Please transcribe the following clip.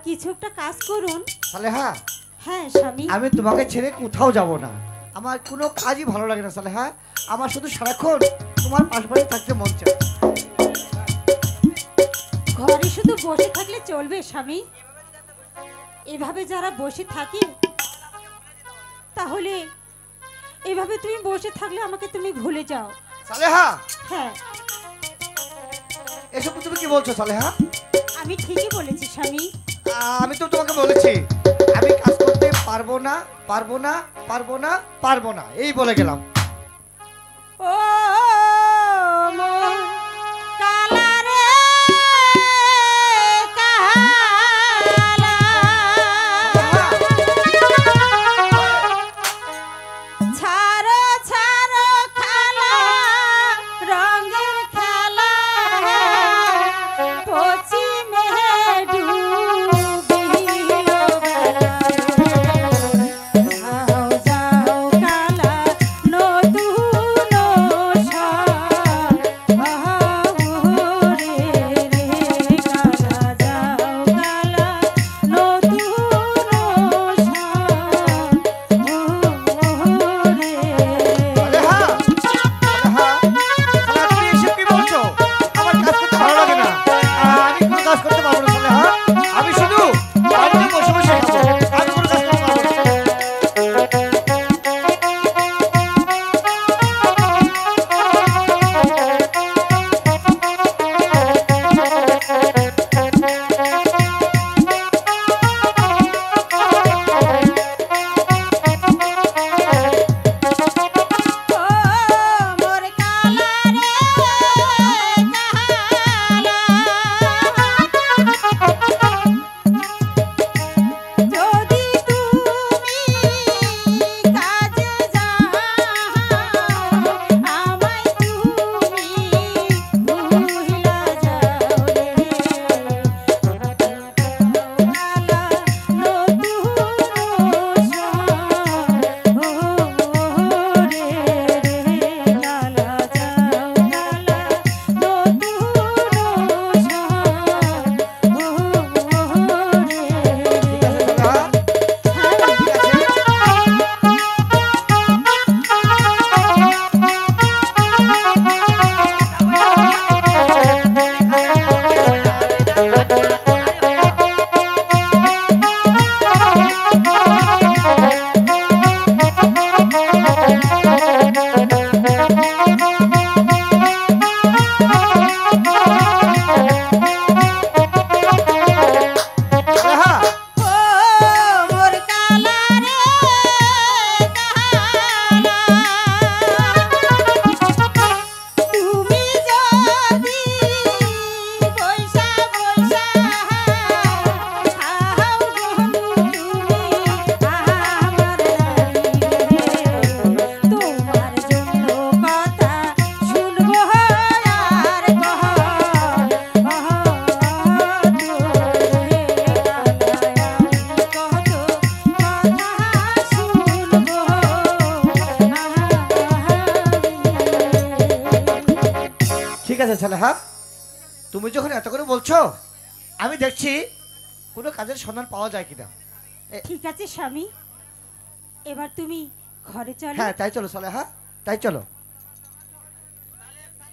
কিছু একটা কাজ করুন। সালেহা, হ্যাঁ স্বামী। আমি তোমাকে ছেড়ে কোথাও যাব না। আমার কোনো কাজই ভালো লাগে না সালেহা। আমার শুধু সারাক্ষণ তোমার পাশাপাশি থাকতে মন চায়। ঘরে শুধু বসে থাকলে চলবে স্বামী? এভাবে যারা বসে থাকে, তাহলে এভাবে তুমি বসে থাকলে আমাকে তুমি ভুলে যাও। সালেহা, হ্যাঁ, এসব তুমি কি বলছো সালেহা? আমি ঠিকই বলেছি স্বামী। আমি তো তোমাকে বলেছি আমি কাজ করতে পারবো না, পারবো না, পারবো না, পারবো না, এই বলে গেলাম। ও মন কালা রে কালা, ছাড়ো ছাড়ো খালা রঙের খেলা, পশ্চিমে ডুবিও বেলা। যাও যাও কালা নতুন রে রে কালা, যাও কালা নতুন রে। সালেহা, সালেহা, সালেহা, তুমি এসব কি বলছো? আমার কাজ করতে ভালো লাগে না। আমি কোনো কাজ করতে পারবো না সালেহা। আমি শুধু বাড়িতে বসে বসে খাবো। আমি কোনো কাজ করতে পারবো না। ও মোর কালা রে কালা, যদি তুমি কাজে যাও, আমায় তুমি ভুলিয়া যাও রে। কালা নতুন রে রে কালা, যাও কালা নতুন সালেহা, ও মোর কালা রে কালা, তুমি যদি বৈশা বৈশা খাও বন্ধু তুমি আমার তোমার জন্য কথা শুনবো আর ঠিক আছে সালেহা, তুমি যখন এত করে বলছো আমি দেখছি কোনো কাজের সন্ধান পাওয়া যায় কিনা। ঠিক আছে স্বামী, এবার তুমি ঘরে চলো। হ্যাঁ তাই চলো সালেহা, তাই চলো।